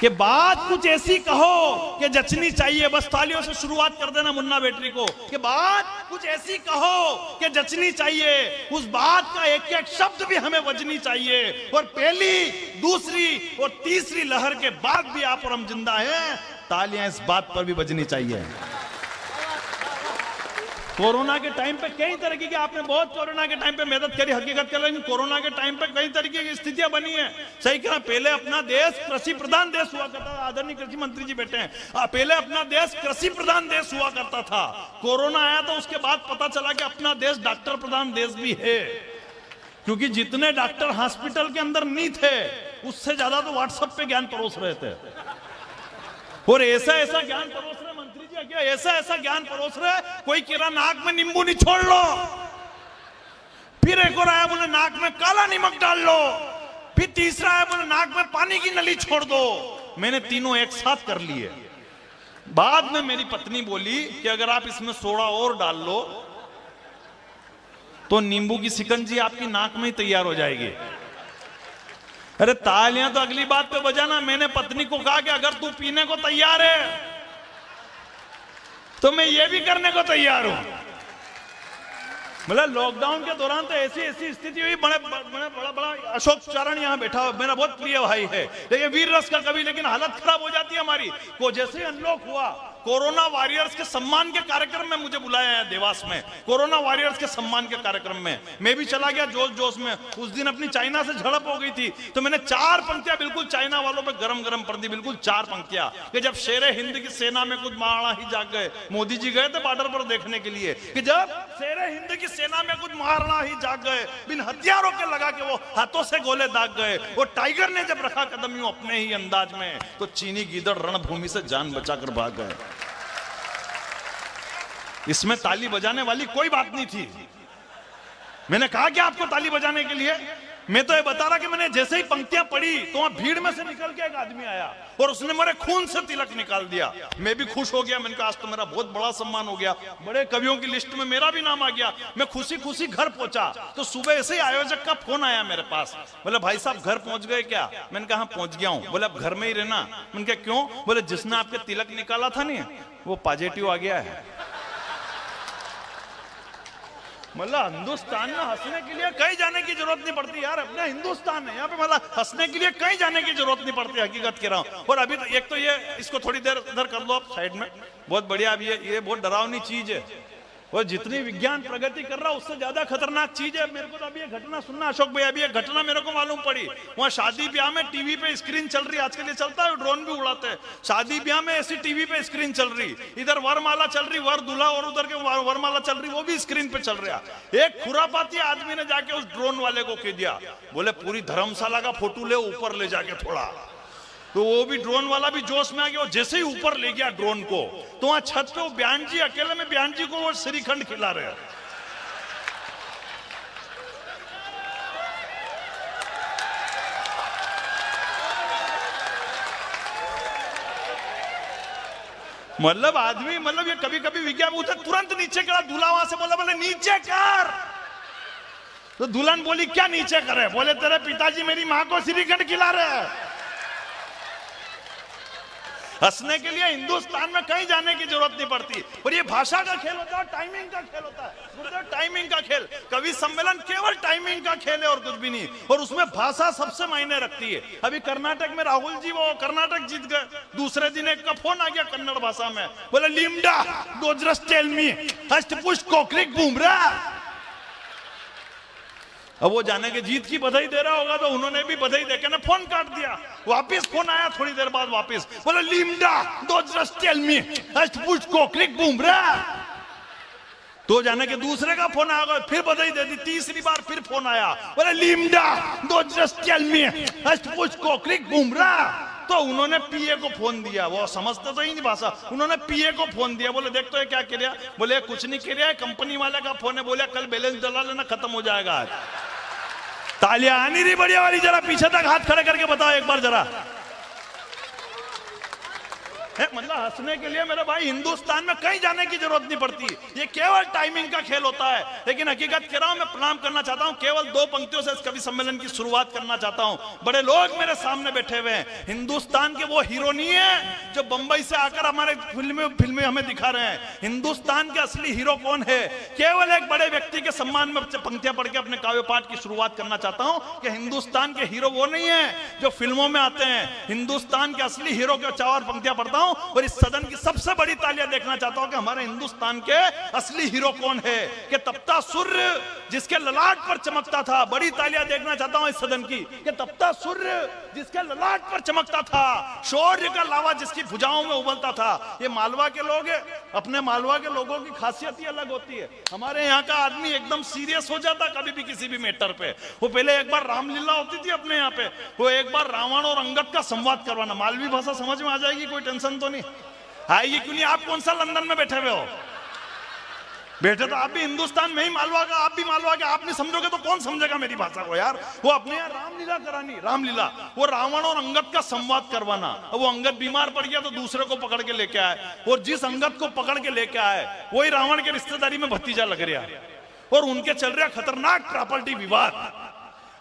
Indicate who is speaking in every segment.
Speaker 1: कि बात कुछ ऐसी कहो कि जचनी चाहिए। बस तालियों से शुरुआत कर देना मुन्ना बैटरी को कि बात कुछ ऐसी कहो कि जचनी चाहिए। उस बात का एक एक शब्द भी हमें वजनी चाहिए। और पहली, दूसरी और तीसरी लहर के बाद भी आप और हम जिंदा हैं, तालियां इस बात पर भी बजनी चाहिए। कोरोना के टाइम पे कई तरीके की आपने बहुत कोरोना के टाइम पे मदद करी, हकीकत कर, लेकिन कोरोना के टाइम पे कई तरीके की स्थितियां बनी है। सही कहा, पहले अपना देश कृषि प्रधान देश हुआ करता था। आदरणीय कृषि मंत्री जी बैठे हैं, पहले अपना देश कृषि प्रधान देश हुआ करता था। कोरोना आया तो उसके बाद पता चला कि अपना देश डॉक्टर प्रधान देश भी है, क्योंकि जितने डॉक्टर हॉस्पिटल के अंदर नहीं थे उससे ज्यादा तो व्हाट्सएप पे ज्ञान परोस रहे थे। और ऐसा ऐसा ज्ञान परोस रहे मंत्री जी, क्या ऐसा ऐसा ज्ञान परोस रहे, कोई कह रहा नाक में नींबू निचोड़ लो, फिर एक और आया बोले नाक में काला नमक डाल लो, फिर तीसरा आया बोले नाक में पानी की नली छोड़ दो। मैंने तीनों एक साथ कर लिए। बाद में मेरी पत्नी बोली कि अगर आप इसमें सोडा और डाल लो तो नींबू की शिकंजी आपकी नाक में ही तैयार हो जाएगी। अरे तालियां तो अगली बात पे बजाना। मैंने पत्नी को कहा कि अगर तू पीने को तैयार है तो मैं ये भी करने को तैयार हूं। मतलब लॉकडाउन के दौरान तो ऐसी ऐसी स्थिति हुई, बड़ा अशोक चारण यहां बैठा हुआ, मेरा बहुत प्रिय भाई है, लेकिन वीर रस का कवि, लेकिन हालत खराब हो जाती है हमारी को। जैसे ही अनलॉक हुआ, कोरोना वॉरियर्स के सम्मान के कार्यक्रम में मुझे बुलाया है देवास में, कोरोना वॉरियर्स के सम्मान के कार्यक्रम में मैं भी चला गया जोश जोश में। उस दिन अपनी चाइना से झड़प हो गई थी, तो मैंने 4 पंक्तियां बिल्कुल चाइना वालों पे गरम गरम पड़ दी, बिल्कुल 4 पंक्तियां कि जब शेरे हिंद की सेना में कुछ महाराणा ही जाग गए। मोदी जी गए थे बॉर्डर पर देखने के लिए कि जब शेरे हिंद की सेना में कुछ महाराणा ही जाग गए, बिन हथियारों के लगा के वो हाथों से गोले दाग गए। वो टाइगर ने जब रखा कदम यूं अपने ही अंदाज में, तो चीनी गीदड़ रणभूमि से जान बचाकर भाग गए। इसमें ताली बजाने वाली कोई बात नहीं थी। मैंने कहा कि आपको ताली बजाने के लिए, मैं तो ये बता रहा कि मैंने जैसे ही पंक्तियां पढ़ी तो वहां भीड़ में से निकल के एक आदमी आया और उसने मेरे खून से तिलक निकाल दिया। मैं भी खुश हो गया। मैंने कहा आज तो मेरा बहुत बड़ा सम्मान हो गया, बड़े कवियों की लिस्ट में मेरा भी नाम आ गया। मैं खुशी खुशी घर पहुंचा तो सुबह ऐसे ही आयोजक का फोन आया मेरे पास, बोले भाई साहब घर पहुंच गए क्या? मैंने कहा पहुंच गया हूं। बोले अब घर में ही रहना। मैंने कहा क्यों? बोले जिसने आपके तिलक निकाला था नहीं वो पॉजिटिव आ गया है। मतलब हिंदुस्तान में हंसने के लिए कहीं जाने की जरूरत नहीं पड़ती यार, अपना हिंदुस्तान है यहाँ पे, मतलब हंसने के लिए कहीं जाने की जरूरत नहीं पड़ती, हकीकत कह रहा हूँ। और अभी तो एक तो ये, इसको थोड़ी देर इधर कर लो आप साइड में, बहुत बढ़िया। अभी ये बहुत डरावनी चीज है, और जितनी विज्ञान प्रगति कर रहा है उससे ज्यादा खतरनाक चीज है। मेरे को तो अभी ये घटना सुनना अशोक भाई, अभी एक घटना मेरे को मालूम पड़ी। वहां शादी ब्याह में टीवी पे स्क्रीन चल रही, आजकल ये चलता है ड्रोन भी उड़ाते हैं। शादी ब्याह में ऐसी टीवी पे स्क्रीन चल रही, इधर वरमाला चल रही, वर दूल्हा, और उधर के वरमाला चल रही, वो भी स्क्रीन पे चल रहा। एक खुरापाती आदमी ने जाके उस ड्रोन वाले को कह दिया, बोले पूरी धर्मशाला का फोटो ले ऊपर ले जाके थोड़ा। तो वो भी ड्रोन वाला भी जोश में आ गया, जैसे ही ऊपर ले गया ड्रोन को, तो वहां छत पे वो बयान जी अकेले में बयान जी को वो श्रीखंड खिला रहे हैं। मतलब आदमी, मतलब ये कभी कभी विज्ञान उसे तुरंत नीचे करा। दूल्हा वहां से बोला, बोले नीचे कर। तो दुल्हन बोली क्या नीचे करे? बोले तेरे पिताजी मेरी मां को श्रीखंड खिला रहे हैं। हंसने के लिए हिंदुस्तान में कहीं जाने की जरूरत नहीं पड़ती। और ये भाषा का खेल होता है, टाइमिंग का खेल होता है, टाइमिंग का खेल। कवि सम्मेलन केवल टाइमिंग का खेल है और कुछ भी नहीं, और उसमें भाषा सबसे मायने रखती है। अभी कर्नाटक में राहुल जी वो कर्नाटक जीत गए, दूसरे दिन एक का फोन आ गया कन्नड़ भाषा में, बोले लिम्डा डोजरस टेल मी हष्टपुष्ट कोक्लिक बूमरा। अब वो जाने के जीत की बधाई दे रहा होगा, तो उन्होंने भी बधाई देकर ना फोन काट दिया। वापिस फोन आया थोड़ी देर बाद, वापिस बोले लिम्डा डोजरस टेल मी हष्टपुष्ट कोक्लिक बूमरा। तो जाने के दूसरे का फोन आ गया, फिर बधाई दे दी। तीसरी बार फिर फोन आया, बोले लिम्डा डोजरस टेल मी हष्टपुष्ट कोक्लिक बूमरा। तो उन्होंने पीए को फोन दिया, वो समझते तो ही नहीं भाषा, उन्होंने पीए को फोन दिया, बोले देख तो ये क्या कह रहा? बोले कुछ नहीं कह रहा है, कंपनी वाले का फोन है, बोले कल बैलेंस डला लेना, खत्म हो जाएगा आज। तालियां आनी रही बढ़िया वाली, जरा पीछे तक हाथ खड़े करके बताओ एक बार जरा। मतलब हंसने के लिए मेरे भाई हिंदुस्तान में कहीं जाने की जरूरत नहीं पड़ती, ये केवल टाइमिंग का खेल होता है। लेकिन हकीकत कह रहा हूं, मैं प्रणाम करना चाहता हूं, केवल 2 पंक्तियों से इस कवि सम्मेलन की शुरुआत करना चाहता हूं। बड़े लोग मेरे सामने बैठे हुए हैं, हिंदुस्तान के वो हीरो नहीं है जो बंबई से आकर हमारे फिल्में हमें दिखा रहे हैं। हिंदुस्तान के असली हीरो कौन है? केवल एक बड़े व्यक्ति के सम्मान में पंक्तियां पढ़ के अपने काव्य पाठ की शुरुआत करना चाहता हूं कि हिंदुस्तान के हीरो वो नहीं है जो फिल्मों में आते हैं। हिंदुस्तान के असली हीरो के 4 पंक्तियां पढ़ता हूं और इस सदन की सबसे बड़ी तालियां देखना चाहता हूं कि हमारे हिंदुस्तान के असली हीरो कौन है। कि तपता सूर्य जिसके ललाट पर चमकता था, बड़ी तालियां देखना चाहता हूं इस सदन की, कि तपता सूर्य जिसके ललाट पर चमकता था, शौर्य का लावा जिसकी भुजाओं में उबलता था। ये मालवा के लोग हैं, अपने मालवा के लोगों की खासियत ही अलग होती है। हमारे यहाँ का आदमी एकदम सीरियस हो जाता कभी भी किसी भी मैटर पे। वो पहले एक बार रामलीला होती थी अपने यहाँ पे, वो एक बार रावण और अंगद का संवाद करवाना, मालवी भाषा समझ में आ जाएगी, कोई टेंशन तो नहीं आएगी। क्यों नहीं? आप कौन सा लंदन में बैठे हुए हो? बैठे तो आप भी हिंदुस्तान में ही, मालवा का आप भी मालवा के, आप नहीं समझोगे तो कौन समझेगा मेरी भाषा को यार। वो अपने यहाँ रामलीला करानी, रामलीला, वो रावण और अंगद का संवाद करवाना। वो अंगद बीमार पड़ गया तो दूसरे को पकड़ के लेके आए, और जिस अंगद को पकड़ के लेके आए वही रावण के रिश्तेदारी में भतीजा लग रहा है, और उनके चल रहा खतरनाक प्रॉपर्टी विवाद।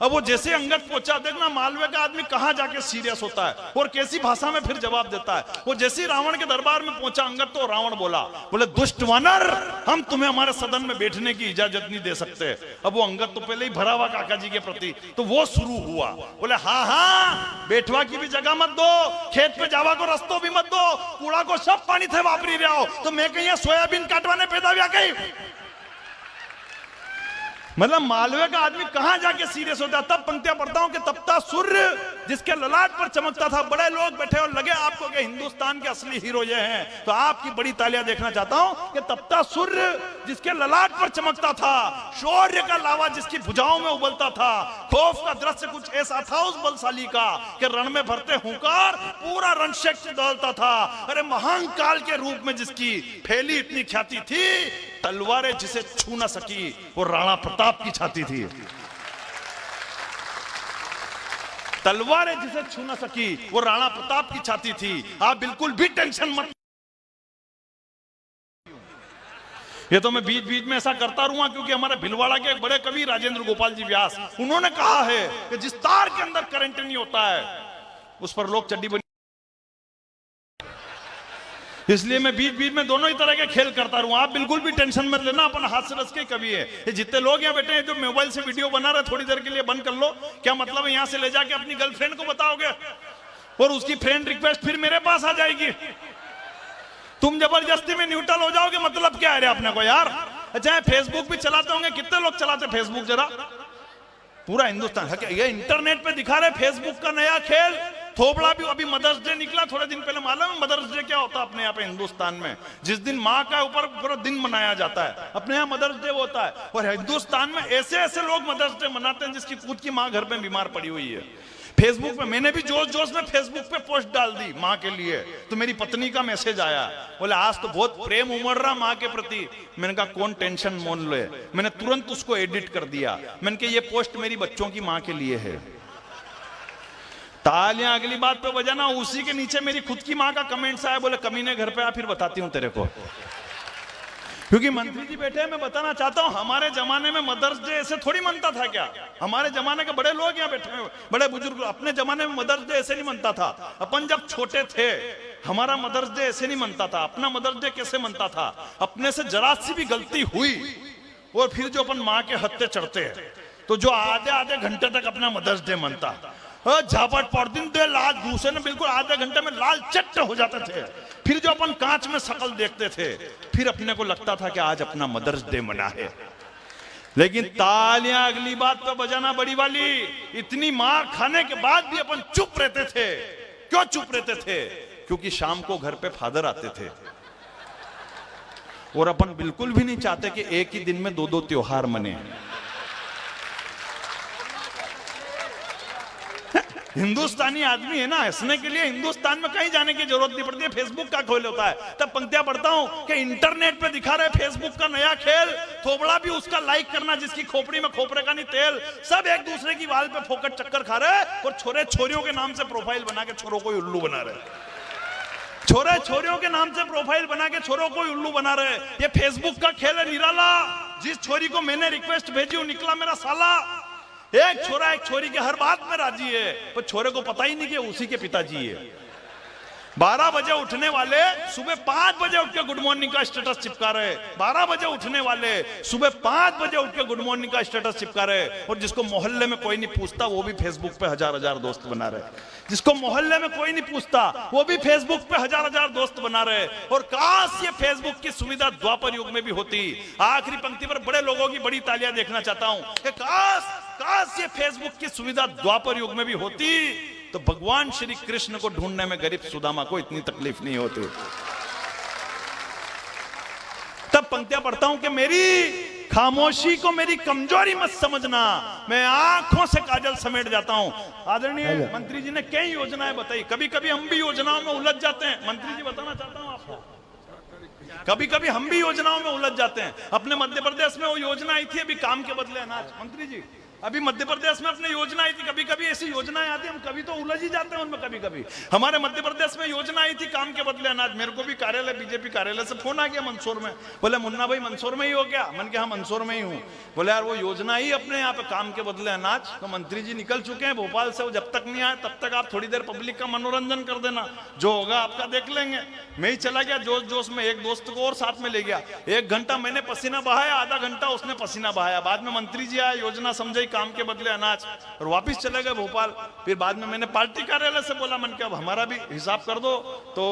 Speaker 1: अब वो जैसे अंगद पहुंचा, देखना मालवे का आदमी कहां जाके सीरियस होता है और कैसी भाषा में फिर जवाब देता है। वो जैसे रावण के दरबार में पहुंचा अंगद, तो रावण बोले दुष्ट वानर, हम तुम्हें हमारे सदन में बैठने की इजाजत नहीं दे सकते। अब वो अंगद तो पहले ही भरा हुआ काका जी के प्रति, तो वो शुरू हुआ, बोले हाँ बैठवा की भी जगह मत दो, खेत पे जावा को रस्तों भी मत दो, कूड़ा को सब पानी थे वापरी रहे हो, तो मैं कहीं सोयाबीन काटवाने पैदा हुआ कहीं। मतलब मालवे का आदमी कहां जाके सीरियस होता है। तब पंक्तियां पढ़ता हूं कि तपता सूर्य जिसके ललाट पर चमकता था। बड़े लोग बैठे और लगे आपको कि हिंदुस्तान के असली हीरो ये हैं, तो आपकी बड़ी तालियां देखना चाहता हूं कि तपता सूर्य जिसके ललाट पर चमकता था, शौर्य का लावा जिसकी भुजाओं में उबलता था। खौफ का दृश्य कुछ ऐसा था उस बलशाली का कि रण में भरते हुंकार पूरा रणक्षेत्र दौड़ता था। अरे महान काल के रूप में जिसकी फैली इतनी ख्याति थी, तलवारें जिसे छू न सकी वो राणा प्रताप की छाती थी। तलवारें जिसे छू न सकी वो राणा प्रताप की छाती थी। आप बिल्कुल भी टेंशन मत, ये तो मैं बीच बीच में ऐसा करता रहूंगा क्योंकि हमारे भिलवाड़ा के एक बड़े कवि राजेंद्र गोपाल जी व्यास, उन्होंने कहा है कि जिस तार के अंदर करंट नहीं होता है उस पर लोग चड्डी बनी। इसलिए मैं बीच बीच में दोनों ही तरह के खेल करता रहूं। आप बिल्कुल भी टेंशन मत लेना, अपन हास्य रस के कवि है। ये जितने लोग यहाँ बैठे हैं जो मोबाइल से वीडियो बना रहे, थोड़ी देर के लिए बंद कर लो। क्या मतलब है? यहाँ से ले जाके अपनी गर्लफ्रेंड को बताओगे और उसकी फ्रेंड रिक्वेस्ट फिर मेरे पास आ जाएगी, तुम जबरदस्ती में न्यूट्रल हो जाओगे। मतलब क्या है रे अपने को यार? अच्छा फेसबुक भी चलाते होंगे, कितने लोग चलाते फेसबुक? जरा पूरा हिंदुस्तान ये इंटरनेट पे दिखा रहे फेसबुक का नया खेल। थोबड़ा भी अभी मदर्स डे निकला थोड़े दिन पहले। मालूम है मदर्स डे क्या होता है अपने यहाँ पे हिंदुस्तान में? जिस दिन माँ का ऊपर पूरा दिन मनाया जाता है, अपने यहाँ मदर्स डे होता है। और हिंदुस्तान में ऐसे ऐसे लोग मदर्स डे मनाते हैं जिसकी खुद की माँ घर में बीमार पड़ी हुई है। फेसबुक पे मैंने भी जोश जोश में फेसबुक पे पोस्ट डाल दी माँ के लिए, तो मेरी पत्नी का मैसेज आया, बोले आज तो बहुत प्रेम उमड़ रहा माँ के प्रति। मैंने कहा कौन टेंशन मोन ले, मैंने तुरंत उसको एडिट कर दिया। मैंने कहा ये पोस्ट मेरी बच्चों की माँ के लिए है। तालियां अगली बात पे बजाना। उसी के नीचे मेरी खुद की माँ का कमेंट्स आया, बोले कमीने घर पे आ फिर बताती हूँ तेरे को। क्योंकि मंत्री जी बैठे हैं, मैं बताना चाहता हूं हमारे जमाने में मदर्स डे ऐसे थोड़ी मनता था क्या? हमारे जमाने के बड़े लोग यहाँ बैठे हैं, बड़े बुजुर्ग, अपने जमाने में मदर्स डे ऐसे नहीं मनता था। अपन जब छोटे थे हमारा मदर्स डे ऐसे नहीं मनता था। अपना मदर्स डे कैसे मनता था? अपने से जरा सी भी गलती हुई और फिर जो अपन माँ के हत्थे चढ़ते हैं, तो जो आधे आधे घंटे तक अपना मदर्स डे मनता, झापट पड़ दिन दे लाल घूसे ने बिल्कुल आधे घंटे में लाल चट्ट हो जाते थे। फिर जो अपन कांच में शकल देखते थे, फिर अपने को लगता था कि आज अपना मदर्स डे मना है। लेकिन तालियां अगली बात पे बजाना बड़ी वाली। इतनी मार खाने के बाद भी अपन चुप रहते थे। क्यों चुप रहते थे? क्योंकि शाम को घर पे फादर आते थे और अपन बिल्कुल भी नहीं चाहते कि एक ही दिन में दो दो त्योहार मने। हिंदुस्तानी आदमी है ना, हंसने के लिए हिंदुस्तान में कहीं जाने की जरूरत नहीं पड़ती है। फेसबुक का खोल होता है। तब पंक्तियां पढ़ता हूं कि इंटरनेट पे दिखा रहे फेसबुक का नया खेल। थोबड़ा भी उसका लाइक करना जिसकी खोपड़ी में खोपरे का नहीं तेल। सब एक दूसरे की वाल पे फोकट चक्कर खा रहे और छोरे छोरियों के नाम से प्रोफाइल बना के छोरों को उल्लू बना रहे। छोरे छोरियों के नाम से प्रोफाइल बना के छोरों को उल्लू बना रहे। ये फेसबुक का खेल है निराला। जिस छोरी को मैंने रिक्वेस्ट भेजी वो निकला मेरा साला। एक छोरा एक छोरी के हर बात में राजी है, पर छोरे को पता ही नहीं कि उसी के पिताजी है। 12 बजे उठने वाले सुबह 5 बजे उठ के गुड मॉर्निंग का स्टेटस चिपका रहे। 12 बजे उठने वाले सुबह 5 बजे उठ के गुड मॉर्निंग का स्टेटस चिपका रहे। और जिसको मोहल्ले में कोई नहीं पूछता वो भी फेसबुक पे हजार हजार दोस्त बना रहे। जिसको मोहल्ले में कोई नहीं पूछता वो भी फेसबुक पे हजार हजार दोस्त बना रहे। और काश ये फेसबुक की सुविधा द्वापर युग में भी होती। आखिरी पंक्ति पर बड़े लोगों की बड़ी तालियां देखना चाहता हूं कि काश ये फेसबुक की सुविधा द्वापर युग में भी होती तो भगवान श्री कृष्ण को ढूंढने में गरीब सुदामा को इतनी तकलीफ नहीं होती। तब पंक्तियां पढ़ता हूं कि मेरी खामोशी को मेरी कमजोरी मत समझना, मैं आंखों से काजल समेट जाता हूं। आदरणीय मंत्री जी ने कई योजनाएं बताई। कभी कभी हम भी योजनाओं में उलझ जाते हैं। मंत्री जी बताना चाहता हूं आपको, कभी कभी हम भी योजनाओं में उलझ जाते हैं। अपने मध्य प्रदेश में वो योजना आई थी अभी काम के बदले अनाज। मंत्री जी अभी मध्य प्रदेश में अपने योजना आई थी। कभी कभी ऐसी योजनाएं आती हम कभी तो उलझ ही जाते हैं उनमें। कभी कभी हमारे मध्य प्रदेश में योजना आई थी काम के बदले अनाज। मेरे को भी कार्यालय बीजेपी कार्यालय से फोन आ गया मंदसौर में। बोले मुन्ना भाई मंदसौर में ही हो क्या? मैंने कहा मंदसौर में ही हूँ। बोले यार वो योजना ही अपने यहाँ पे काम के बदले अनाज। तो मंत्री जी निकल चुके हैं भोपाल से, वो जब तक नहीं आए तब तक आप थोड़ी देर पब्लिक का मनोरंजन कर देना, जो होगा आपका देख लेंगे। मैं ही चला गया जोश जोश में, एक दोस्त को और साथ में ले गया। 1 घंटा मैंने पसीना बहाया, आधा घंटा उसने पसीना बहाया। बाद में मंत्री जी आए, योजना समझाई, काम के बदले अनाज, और वापस चले गए भोपाल। फिर बाद में मैंने पार्टी कार्यालय से बोला, मन के अब हमारा भी हिसाब कर दो। तो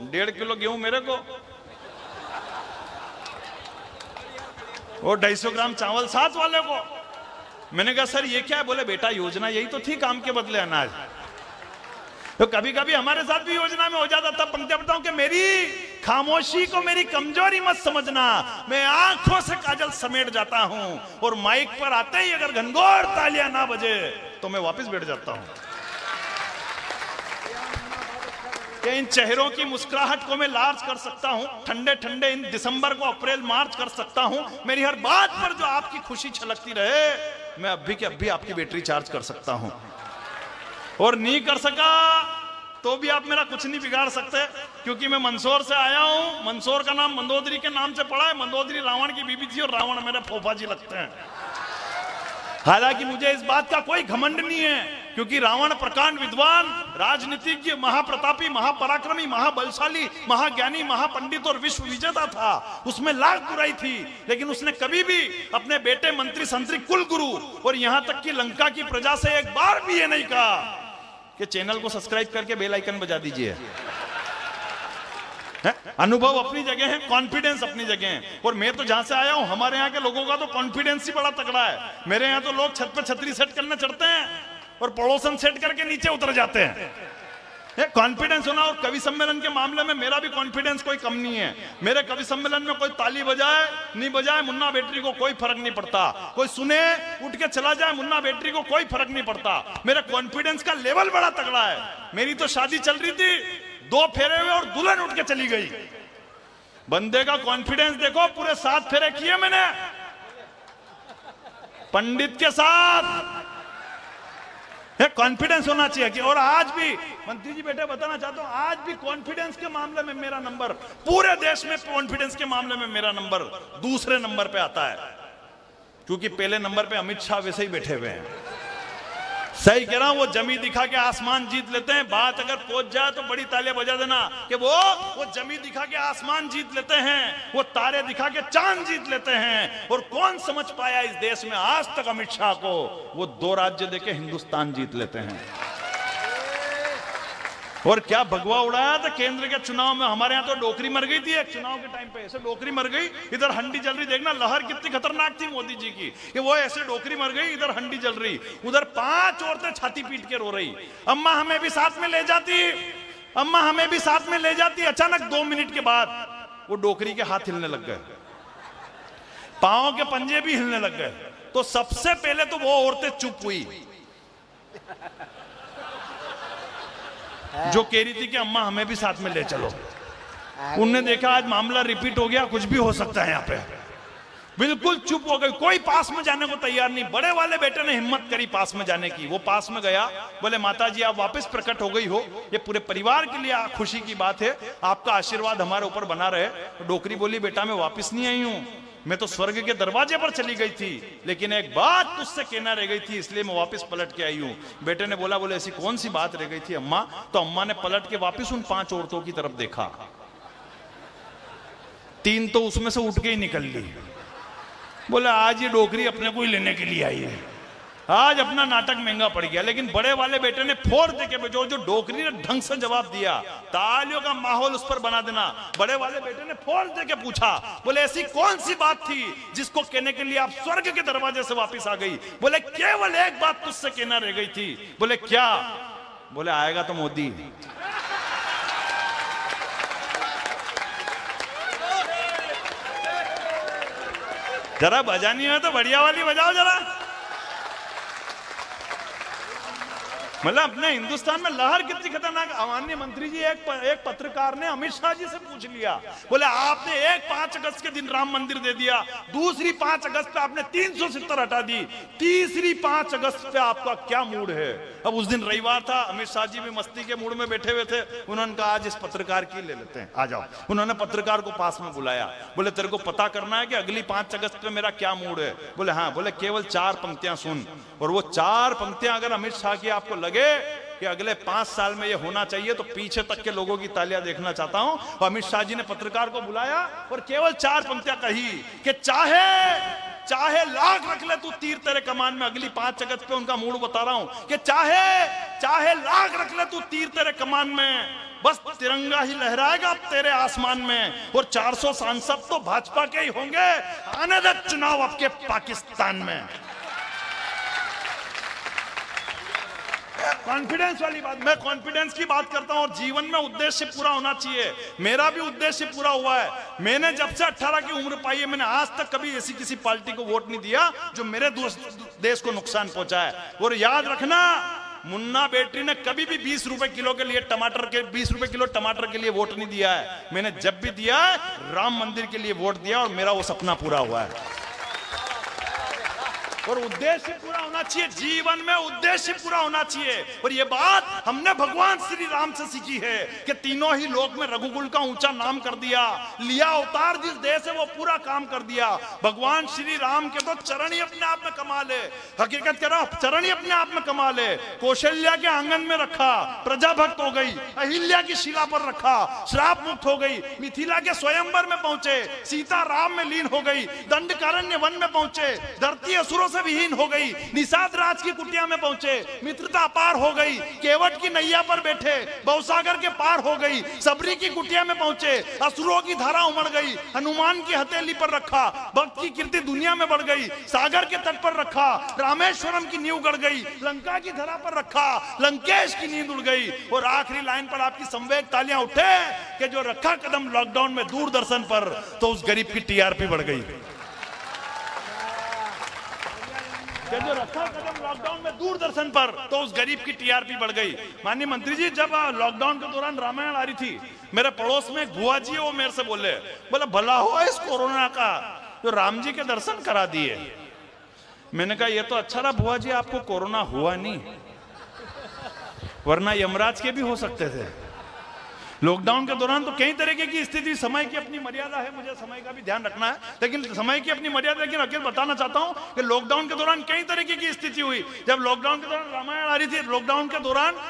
Speaker 1: 1.5 किलो गेहूं मेरे को और 250 ग्राम चावल साथ वाले को। मैंने कहा सर ये क्या है? बोले बेटा योजना यही तो थी काम के बदले अनाज। तो कभी कभी हमारे साथ भी योजना में हो जाता। तब पंक्ति बताऊं कि मेरी खामोशी को मेरी कमजोरी मत समझना, मैं आंखों से काजल समेट जाता हूं। और माइक पर आते ही अगर घनघोर तालियां ना बजे तो मैं वापस बैठ जाता हूं। कि इन चेहरों की मुस्कुराहट को मैं लार्ज कर सकता हूं। ठंडे ठंडे इन दिसंबर को अप्रैल मार्च कर सकता हूं। मेरी हर बात पर जो आपकी खुशी छलकती रहे, मैं अभी के अभी आपकी बैटरी चार्ज कर सकता हूं। और नहीं कर सका तो भी आप मेरा कुछ नहीं बिगाड़ सकते, क्योंकि मैं मंदसौर से आया हूं। मंदसौर का नाम मंदोदरी के नाम से पड़ा है। मंदोदरी रावण की बीबी थी और रावण मेरे फूफा जी लगते हैं। हालांकि मुझे इस बात का कोई घमंड नहीं है, क्योंकि रावण प्रकांड विद्वान, राजनीतिज्ञ, महाप्रतापी, महापराक्रमी, महाबलशाली, महाज्ञानी, महापंडित और विश्व विजेता था। उसमें लाख बुराई थी, लेकिन उसने कभी भी अपने बेटे मंत्री संतरी कुल गुरु और यहां तक कि लंका की प्रजा से एक बार भी ये नहीं कहा कि चैनल को सब्सक्राइब करके बेल आइकन बजा दीजिए। अनुभव अपनी जगह है, कॉन्फिडेंस अपनी जगह है। और मैं तो जहां से आया हूं, हमारे यहाँ के लोगों का तो कॉन्फिडेंस ही बड़ा तगड़ा है। मेरे यहाँ तो लोग छत पे छतरी सेट करने चढ़ते हैं और पड़ोसन सेट करके नीचे उतर जाते हैं। कॉन्फिडेंस होना। और कवि सम्मेलन के मामले में मेरा भी कॉन्फिडेंस कोई कम नहीं है। मेरे कवि सम्मेलन में कोई ताली बजाए नहीं बजाए, मुन्ना बैटरी को कोई फर्क नहीं पड़ता। कोई सुने उठ के चला जाए, मुन्ना बैटरी को कोई फर्क नहीं पड़ता। मेरे कॉन्फिडेंस का लेवल बड़ा तगड़ा है। मेरी तो शादी चल रही थी, 2 फेरे हुए और दुल्हन उठ के चली गई। बंदे का कॉन्फिडेंस देखो, पूरे 7 फेरे किए मैंने पंडित के साथ। कॉन्फिडेंस होना चाहिए कि। और आज भी मंत्री जी बेटे बताना चाहता हूं, आज भी कॉन्फिडेंस के मामले में मेरा नंबर, पूरे देश में कॉन्फिडेंस के मामले में मेरा नंबर दूसरे नंबर पे आता है, क्योंकि पहले नंबर पे अमित शाह वैसे ही बैठे हुए हैं। सही कह रहा हूं, वो जमी दिखा के आसमान जीत लेते हैं। बात अगर पहुंच जाए तो बड़ी तालियां बजा देना कि वो जमी दिखा के आसमान जीत लेते हैं, वो तारे दिखा के चांद जीत लेते हैं। और कौन समझ पाया इस देश में आज तक अमित शाह को, वो 2 राज्य देके हिंदुस्तान जीत लेते हैं। और क्या भगवा उड़ाया था केंद्र के चुनाव में। हमारे यहाँ तो डोकरी मर गई थी एक चुनाव के टाइम पे, ऐसे डोकरी मर गई, इधर हंडी जल रही। देखना लहर कितनी खतरनाक थी मोदी जी की, कि वो ऐसे डोकरी मर गई, इधर हंडी जल रही, उधर 5 औरतें छाती पीट के रो रही, अम्मा हमें भी साथ में ले जाती, अम्मा हमें भी साथ में ले जाती। अचानक 2 मिनट के बाद वो डोकरी के हाथ हिलने लग गए, पांव के पंजे भी हिलने लग गए। तो सबसे पहले तो वो औरतें चुप हुई जो कह रही थी कि अम्मा हमें भी साथ में ले चलो। उनने देखा आज मामला रिपीट हो गया, कुछ भी हो सकता है यहाँ पे। बिल्कुल चुप हो गई, कोई पास में जाने को तैयार नहीं। बड़े वाले बेटे ने हिम्मत करी पास में जाने की, वो पास में गया, बोले माता जी आप वापस प्रकट हो गई हो, ये पूरे परिवार के लिए खुशी की बात है, आपका आशीर्वाद हमारे ऊपर बना रहे। तो डोकरी बोली बेटा मैं वापस नहीं आई हूं, मैं तो स्वर्ग के दरवाजे पर चली गई थी, लेकिन एक बात तुझसे कहना रह गई थी, इसलिए मैं वापस पलट के आई हूं। बेटे ने बोला, बोले ऐसी कौन सी बात रह गई थी अम्मा? तो अम्मा ने पलट के वापस उन 5 औरतों की तरफ देखा, 3 तो उसमें से उठ के ही निकल ली। बोले आज ये डोकरी अपने को ही लेने के लिए आई है, आज अपना नाटक महंगा पड़ गया। लेकिन बड़े वाले बेटे ने फोड़ दे के जो डोकरी ने ढंग से जवाब दिया, तालियों का माहौल उस पर बना देना। बड़े वाले बेटे ने फोड़ दे के पूछा, बोले ऐसी कौन सी बात थी जिसको कहने के लिए आप स्वर्ग के दरवाजे से वापस आ गई? बोले केवल एक बात तुझसे कहना रह गई थी। बोले क्या? बोले आएगा तो मोदी। जरा बजानी है तो बढ़िया वाली बजाओ जरा। मतलब अपने हिंदुस्तान में लहर कितनी खतरनाक। माननीय मंत्री जी, एक पत्रकार ने अमित शाह जी से पूछ लिया, बोले आपने एक 5 अगस्त के दिन राम मंदिर दे दिया, दूसरी 5 अगस्त पे आपने 370 हटा दी, तीसरी 5 अगस्त पे आपका क्या मूड है? अब उस दिन रविवार था, अमित शाह जी भी मस्ती के मूड में बैठे हुए थे। उन्होंने कहा आज इस पत्रकार की ले लेते हैं, आ जाओ। उन्होंने पत्रकार को पास में बुलाया, बोले तेरे को पता करना है कि अगली 5 अगस्त पे मेरा क्या मूड है? बोले हाँ। बोले केवल 4 पंक्तियां सुन, और वो 4 पंक्तियां अगर अमित शाह की आपको लगे कि अगले 5 साल में ये होना चाहिए, तो पीछे तक के लोगों की तालियां देखना चाहता हूं। और अमित शाह जी ने पत्रकार को बुलाया और केवल 4 पंक्तियां कही कि चाहे लाख रख ले तू तीर तेरे कमान में। अगली 5 अगस्त पे उनका मूड बता रहा हूं कि चाहे लाख रख ले तू तीर तेरे कमान में, बस तिरंगा ही लहराएगा तेरे आसमान में। और 400 सांसद तो भाजपा के ही होंगे, आने दे चुनाव आपके पाकिस्तान में। कॉन्फिडेंस वाली बात, मैं कॉन्फिडेंस की बात करता हूं। और जीवन में उद्देश्य पूरा होना चाहिए, मेरा भी उद्देश्य पूरा हुआ है। मैंने जब से 18 की उम्र पाई है, मैंने आज तक कभी ऐसी किसी पार्टी को वोट नहीं दिया जो मेरे देश को नुकसान पहुंचा है। और याद रखना, मुन्ना बेटी ने कभी भी 20 रुपए किलो के लिए 20 रुपए किलो टमाटर के लिए वोट नहीं दिया है। मैंने जब भी दिया है राम मंदिर के लिए वोट दिया, और मेरा वो सपना पूरा हुआ है। और उद्देश्य पूरा होना चाहिए, जीवन में उद्देश्य पूरा होना चाहिए। और ये बात हमने भगवान श्री राम से सीखी है कि तीनों ही लोक में रघुकुल का ऊंचा नाम कर दिया, लिया अवतार जिस देश है वो पूरा काम कर दिया। भगवान श्री राम के तो चरण ही अपने आप में कमाल है। हकीकत कह रहा हूं, चरण ही अपने आप में कमाल है। कौशल्या के आंगन में रखा, प्रजा भक्त हो गई। अहिल्या की शिला पर रखा, श्राप मुक्त हो गई। मिथिला के स्वयंवर में पहुंचे, सीता राम में लीन हो गई। दंडकारण्य वन में पहुंचे, धरती असुरों से विहीन हो गई। निषाद राज की कुटिया में पहुंचे, मित्रता अपार हो गई। केवट की नैया पर बैठे, भवसागर के पार हो गई। सबरी की कुटिया में पहुंचे, असुरों की धारा उमड़ गई। हनुमान की हथेली पर रखा, भक्त की कीर्ति दुनिया में बढ़ गई। सागर के तट पर रखा, रामेश्वरम की नींव गड़ गई। लंका की धरा पर रखा, लंकेश की नींद उड़ गई। और आखिरी लाइन पर आपकी संवेग तालियां उठे कि जो रखा कदम लॉकडाउन में दूरदर्शन पर, तो उस गरीब की टीआरपी बढ़ गई। जो रखा कदम लॉकडाउन में दूरदर्शन पर, तो उस गरीब की टीआरपी बढ़ गई। माननीय मंत्री जी, जब लॉकडाउन के दौरान रामायण आ रही थी, मेरे पड़ोस में एक बुआ जी है, वो मेरे से बोले, भला हुआ इस कोरोना का जो राम जी के दर्शन करा दिए। मैंने कहा ये तो अच्छा रहा बुआ जी, आपको कोरोना हुआ नहीं, वरना यमराज के भी हो सकते थे। लॉकडाउन के दौरान तो कई तरीके की स्थिति, समय की अपनी मर्यादा है, मुझे समय का भी ध्यान रखना है, लेकिन समय की अपनी मर्यादा। लेकिन अकेले बताना चाहता हूं कि लॉकडाउन के दौरान कई तरीके की स्थिति हुई। जब लॉकडाउन के दौरान रामायण आ रही थी, लॉकडाउन के दौरान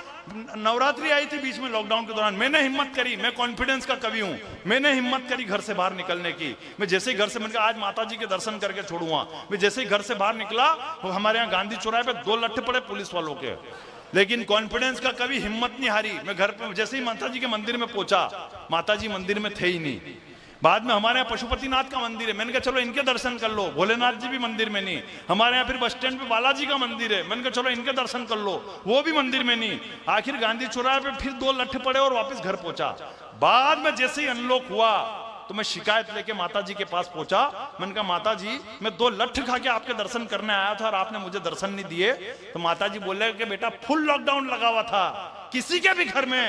Speaker 1: नवरात्रि आई थी बीच में, लॉकडाउन के दौरान मैंने हिम्मत करी, मैं कॉन्फिडेंस का कवि हूं, मैंने हिम्मत करी घर से बाहर निकलने की। मैं जैसे ही घर से, मैंने कहा आज माता जी के दर्शन करके छोड़ूंगा। मैं जैसे ही घर से बाहर निकला, हमारे यहाँ गांधी चौराहे पे 2 लट्ठे पड़े पुलिस वालों के, लेकिन कॉन्फिडेंस का कभी हिम्मत नहीं हारी। मैं घर पे जैसे ही माता जी के मंदिर में पहुंचा, माता जी मंदिर में थे ही नहीं। बाद में हमारे यहाँ पशुपतिनाथ का मंदिर है, मैंने कहा चलो इनके दर्शन कर लो। भोलेनाथ जी भी मंदिर में नहीं। हमारे यहाँ फिर बस स्टैंड पे बालाजी का मंदिर है, मैंने कहा चलो इनके दर्शन कर लो, वो भी मंदिर में नहीं। आखिर गांधी चौराहे पे फिर 2 लट्ठे पड़े और वापस घर पहुंचा। बाद में जैसे ही अनलॉक हुआ, तो मैं शिकायत लेके माता जी के पास पहुंचा। मैंने कहा माता जी, मैं 2 लट्ठ खा के आपके दर्शन करने आया था और आपने मुझे दर्शन नहीं दिए। तो माता जी बोले कि बेटा फुल लॉकडाउन लगा हुआ था, किसी के भी घर में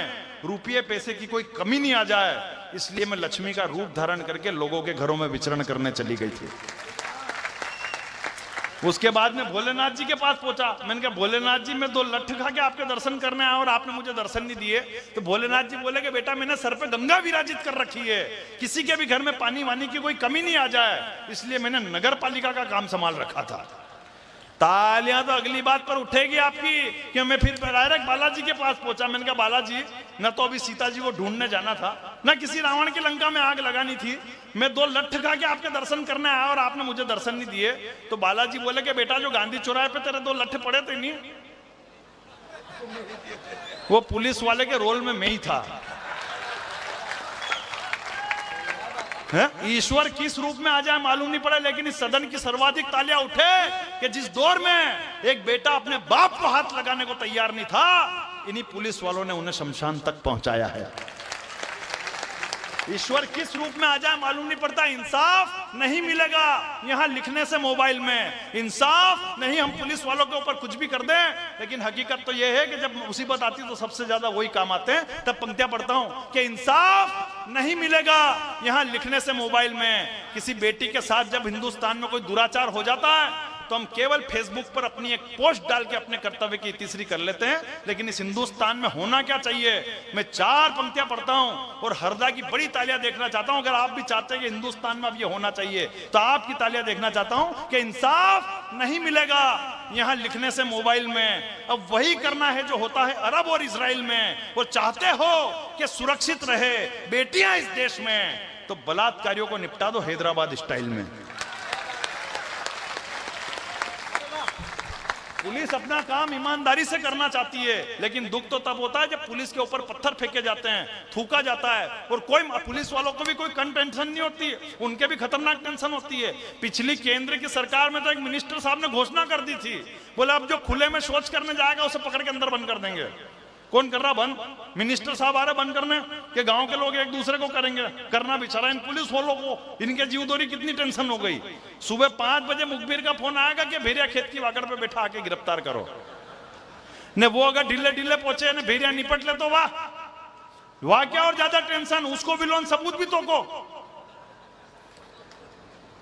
Speaker 1: रुपये पैसे की कोई कमी नहीं आ जाए, इसलिए मैं लक्ष्मी का रूप धारण करके लोगों के घरों में विचरण करने चली गई थी। उसके बाद में भोलेनाथ जी के पास पहुंचा। मैंने कहा भोलेनाथ जी मैं 2 लट्ठ खा के आपके दर्शन करने आया और आपने मुझे दर्शन नहीं दिए। तो भोलेनाथ जी बोले कि बेटा मैंने सर पे गंगा विराजित कर रखी है, किसी के भी घर में पानी वानी की कोई कमी नहीं आ जाए, इसलिए मैंने नगर पालिका का काम संभाल रखा था। तालियां तो अगली बात पर उठेगी आपकी कि मैं फिर डायरेक्ट बालाजी के पास पहुंचा। मैंने कहा बालाजी न तो अभी सीता जी को ढूंढने जाना था, न किसी रावण की लंका में आग लगानी थी, मैं 2 लट्ठ खा के आपके दर्शन करने आया और आपने मुझे दर्शन नहीं दिए। तो बालाजी बोले कि बेटा जो गांधी चौराहे पे तेरे 2 लट्ठ पड़े थे नहीं, वो पुलिस वाले के रोल में मैं ही था। ईश्वर किस रूप में आ जाए मालूम नहीं पड़ा, लेकिन इस सदन की सर्वाधिक तालियां उठे कि जिस दौर में एक बेटा अपने बाप को हाथ लगाने को तैयार नहीं था, इन्हीं पुलिस वालों ने उन्हें शमशान तक पहुंचाया है। ईश्वर किस रूप में आ जाए मालूम नहीं पड़ता। इंसाफ नहीं मिलेगा यहां लिखने से मोबाइल में, इंसाफ नहीं हम पुलिस वालों के ऊपर कुछ भी कर दें, लेकिन हकीकत तो यह है कि जब मुसीबत आती है तो सबसे ज्यादा वही काम आते हैं। तब पंक्तियां पढ़ता हूं कि इंसाफ नहीं मिलेगा यहां लिखने से मोबाइल में। किसी बेटी के साथ जब हिंदुस्तान में कोई दुराचार हो जाता है तो हम केवल फेसबुक पर अपनी एक पोस्ट डाल के अपने कर्तव्य की तीसरी कर लेते हैं, लेकिन इस हिंदुस्तान में होना क्या चाहिए। मैं 4 पंक्तियां पढ़ता हूं और हरदा की बड़ी तालियां देखना चाहता हूं। अगर आप भी चाहते हैं कि हिंदुस्तान में अब ये होना चाहिए तो आपकी तालियां देखना चाहता हूं कि इंसाफ नहीं मिलेगा यहां लिखने से मोबाइल में। अब वही करना है जो होता है अरब और इजराइल में। वो चाहते हो कि सुरक्षित रहे बेटियां इस देश में, तो बलात्कारियों को निपटा दो हैदराबाद स्टाइल में। पुलिस अपना काम ईमानदारी से करना चाहती है, लेकिन दुख तो तब होता है जब पुलिस के ऊपर पत्थर फेंके जाते हैं, थूका जाता है, और कोई पुलिस वालों को भी कोई कम टेंशन नहीं होती है, उनके भी खतरनाक टेंशन होती है। पिछली केंद्र की सरकार में तो एक मिनिस्टर साहब ने घोषणा कर दी थी, बोले अब जो खुले में शौच करने जाएगा उसे पकड़ के अंदर बंद कर देंगे। कौन कर रहा बंद? मिनिस्टर साहब आ रहे बंद करने कि गांव के लोग एक दूसरे को करेंगे करना। बेचारा इन पुलिस वालों को इनके जीवदोरी कितनी टेंशन हो गई। सुबह 5 बजे मुखबिर का फोन आएगा कि भेड़िया खेत की वागड़ पे बैठा आके गिरफ्तार करो ने। वो अगर ढीले ढीले पहुंचे ने भेड़िया निपट ले तो वाह क्या और ज्यादा टेंशन। उसको भी लोन सबूत भी तो को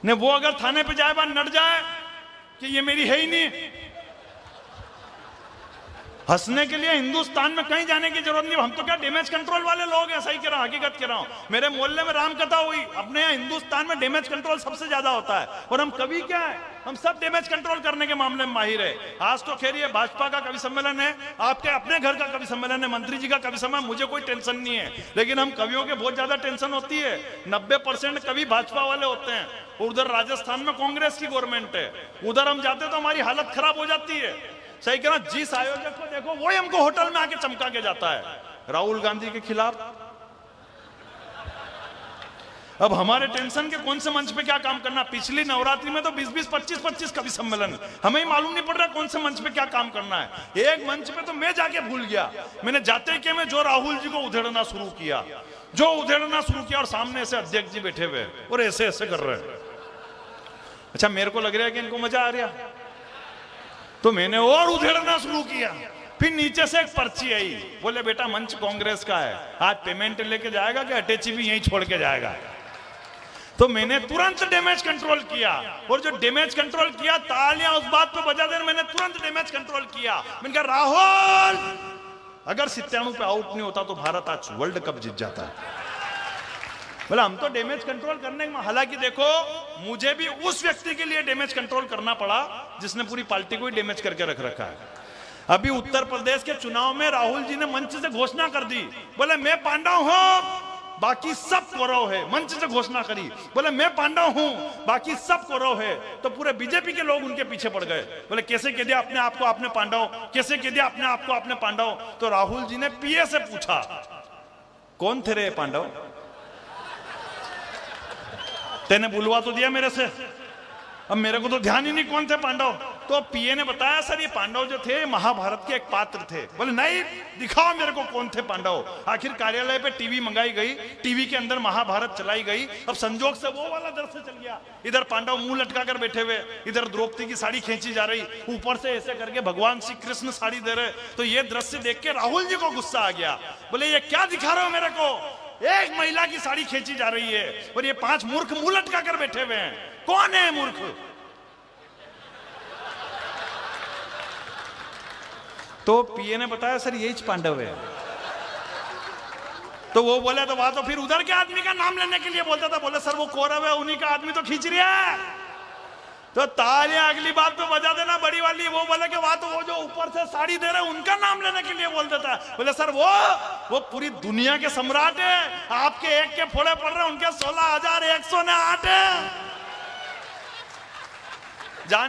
Speaker 1: ने। वो अगर थाने पे जाए नट जाए कि ये मेरी है ही नहीं। हंसने के लिए हिंदुस्तान में कहीं जाने की जरूरत नहीं। हम तो क्या डैमेज कंट्रोल वाले लोग हैं। सही कह रहा हूं, हकीकत कह रहा हूं। मेरे मोहल्ले में राम कथा हुई। अपने यहाँ हिंदुस्तान में डैमेज कंट्रोल सबसे ज्यादा होता है, और हम कभी क्या है, हम सब डैमेज कंट्रोल करने के मामले में माहिर है। आज तो खैर ये भाजपा का कवि सम्मेलन है, आपके अपने घर का कवि सम्मेलन है, मंत्री जी का कवि सम्मेलन, मुझे कोई टेंशन नहीं है। लेकिन हम कवियों के बहुत ज्यादा टेंशन होती है। 90% कवि भाजपा वाले होते हैं। उधर राजस्थान में कांग्रेस की गवर्नमेंट है, उधर हम जाते तो हमारी हालत खराब हो जाती है। सही कह रहा, जिस आयोजक को देखो वही हमको होटल में आके चमका के जाता है। राहुल गांधी के खिलाफ अब हमारे टेंशन के कौन से मंच पे क्या काम करना। पिछली नवरात्रि में तो 20-20, 25-25 कवि सम्मेलन, हमें ही मालूम नहीं पड़ रहा कौन से मंच पे क्या काम करना है। एक मंच पे तो मैं जाके भूल गया, मैंने जाते के मैं जो राहुल जी को उधेड़ना शुरू किया, और सामने से अध्यक्ष जी बैठे हुए और ऐसे ऐसे कर रहे हैं। अच्छा, मेरे को लग रहा है कि इनको मजा आ रहा, तो मैंने और उधेड़ना शुरू किया। फिर नीचे से एक पर्ची आई, बोले बेटा मंच कांग्रेस का है, आज पेमेंट लेके जाएगा कि अटैची भी यहीं छोड़ के जाएगा। तो मैंने तुरंत डैमेज कंट्रोल किया, और जो डैमेज कंट्रोल किया, तालियां उस बात पे बजा देना, मैंने तुरंत डैमेज कंट्रोल किया। मैंने कहा राहुल, अगर 97 पे आउट नहीं होता तो भारत आज वर्ल्ड कप जीत जाता है। बोला हम तो डैमेज कंट्रोल करने में, हालांकि देखो मुझे भी उस व्यक्ति के लिए डैमेज कंट्रोल करना पड़ा जिसने पूरी पार्टी को ही डैमेज करके रख रखा है। अभी उत्तर प्रदेश के चुनाव में राहुल जी ने मंच से घोषणा कर दी, बोले मैं पांडव हूं बाकी सब कौरव है। मंच से घोषणा करी, बोले मैं पांडव हूं बाकी सब कौरव है। तो पूरे बीजेपी के लोग उनके पीछे पड़ गए, बोले कैसे कह दिया अपने आप को आपने पांडव, कैसे कह दिया अपने आप को आपने पांडव। तो राहुल जी ने पीए से पूछा कौन थे रे पांडव, तेने बुलवा तो दिया मेरे से, अब मेरे को तो ध्यान ही नहीं कौन थे पांडव। तो पीए ने बताया सर ये पांडव जो थे महाभारत के एक पात्र थे। बोले नहीं, दिखाओ मेरे को कौन थे पांडव। आखिर कार्यालय पे टीवी मंगाई गई, टीवी के अंदर महाभारत चलाई गई। अब संजोग से वो वाला दृश्य चल गया, इधर पांडव मुंह लटका कर बैठे हुए, इधर द्रौपदी की साड़ी खींची जा रही, ऊपर से ऐसे करके भगवान श्री कृष्ण साड़ी दे रहे। तो ये दृश्य देख के राहुल जी को गुस्सा आ गया, बोले ये क्या दिखा रहे हो मेरे को, एक महिला की साड़ी खींची जा रही है और ये 5 मूर्ख मुंह लटका कर बैठे हुए हैं, कौन है मूर्ख। तो पीए ने बताया सर यही पांडव है। तो वो बोले तो वहां तो फिर उधर के आदमी का नाम लेने के लिए बोलता था, बोले सर वो कौरव है, उन्हीं का आदमी तो खींच रहा है। तो तालियां अगली बात पे बजा देना बड़ी वाली। वो बोले कि वहां तो वो जो ऊपर से साड़ी दे रहे उनका नाम लेने के लिए बोल देता है। बोले सर वो पूरी दुनिया के सम्राट है, आपके एक के फोड़े पड़ रहे उनके 16,108 है। जान